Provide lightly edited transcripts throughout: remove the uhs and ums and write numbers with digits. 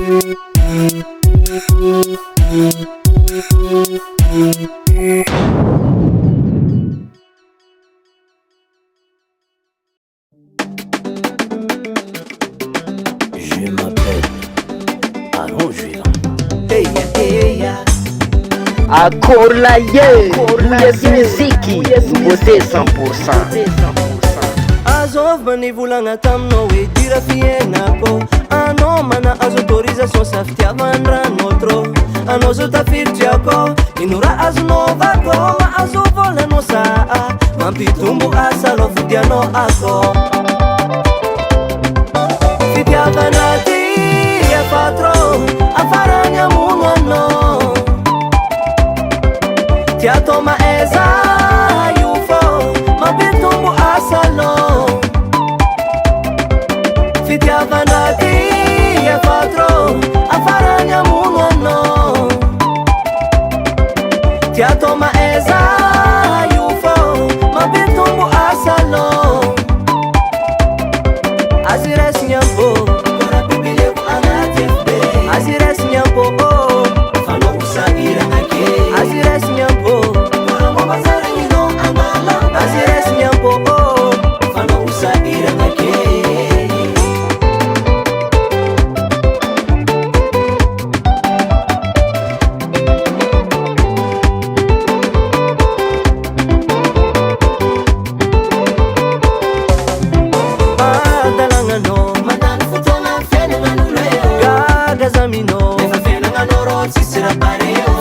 Je m'appelle Aaron Juivan. Akorlaye, yes miziki, beauté 100%. Azov manivolagna taminao hoe dira fiainako. Anao mana azo autorisation sa fitiavan-drano trop. Anao zao tafiditry ako, ino raha azonaovako. Mahazo volanao saa, mampitombo asa lo fidianao ako. Fitiavana ty efa trop, afarany amono anao. Tiatao maeza io fô, mampitombo asa lo. Fitiavana ty efa trop, afarany amono anao. Tiatao maeza io fô, mampitombo asa lo. Azy raisiny ambo, kora bibileko anaty FB. Azy raisiny ambo, fanao sahirana ke. Azy raisiny ambo, kora mabazaragninao andala. Azy raisiny ambo, fanao sahirana ke.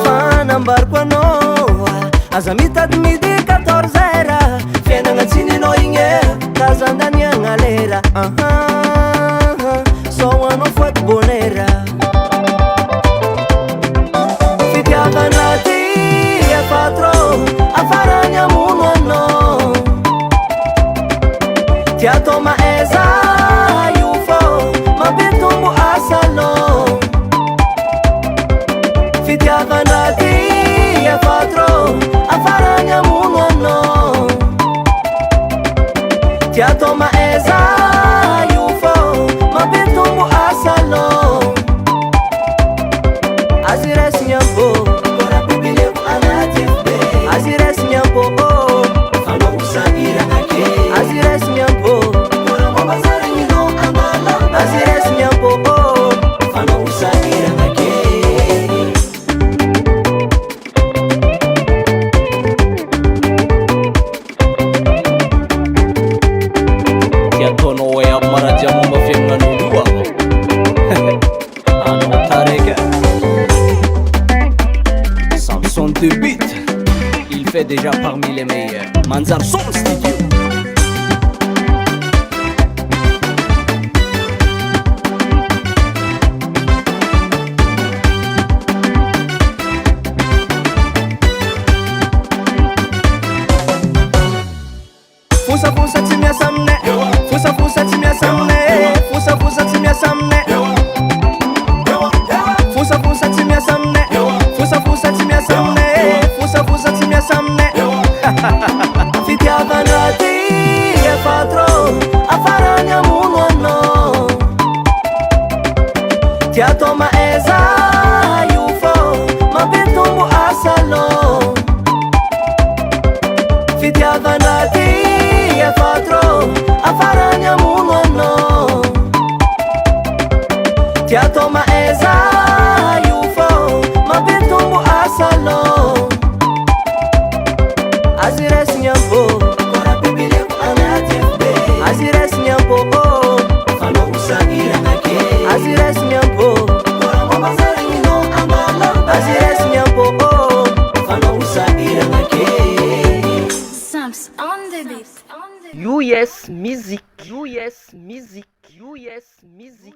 Fanambariko anao, aza mitady midi 14 heures. Fiainagna tsy ninao igny e, tazandaniagna lera. Sao anao foaty bonheur. Fitiavana ty efa trop, afarany amono anao. Tiatao maeza io fô, mampitombo asa lo. Fitiavana ty efa trop, afarany amono anao. Tiatao maeza io fô, mampitombo asa lo. Azy raisiny ambo, kora bibileko anaty FB. Azy raisiny ambo, fanao sahirana ke. Azy raisiny ambo, kora mabazaragninao andala. Azy raisiny ambo, fanao sahirana ke. Tiataonao hoe amaratsy amomba fiaignan'olo io anao tareka. Samson de Beat, il fait déjà parmi les meilleurs. Manzar son studio. Fusa fusa tsy miasa aminay, fusa fusa tsy miasa aminay, fusa fusa tsy miasa aminay. Fusa fusa tsy miasa aminay, fusa fusa tsy miasa aminay, fusa fusa tsy miasa aminay. Fitiavana ty efa trop, afarany amono anao. Tiatao maeza io fô, mampitombo asa lo. Fitiavana ty efa trop, afarany amono anao. Tiatao maeza io fô, mampitombo asa lo. Azy raisiny ambo, kora bibileko anaty FB. Azy raisiny ambo, fanao sahirana ke. Azy raisiny ambo, kora mabazaragninao andala. Azy raisiny ambo, fanao sahirana ke. Samps on the beat. US music, US music, US music.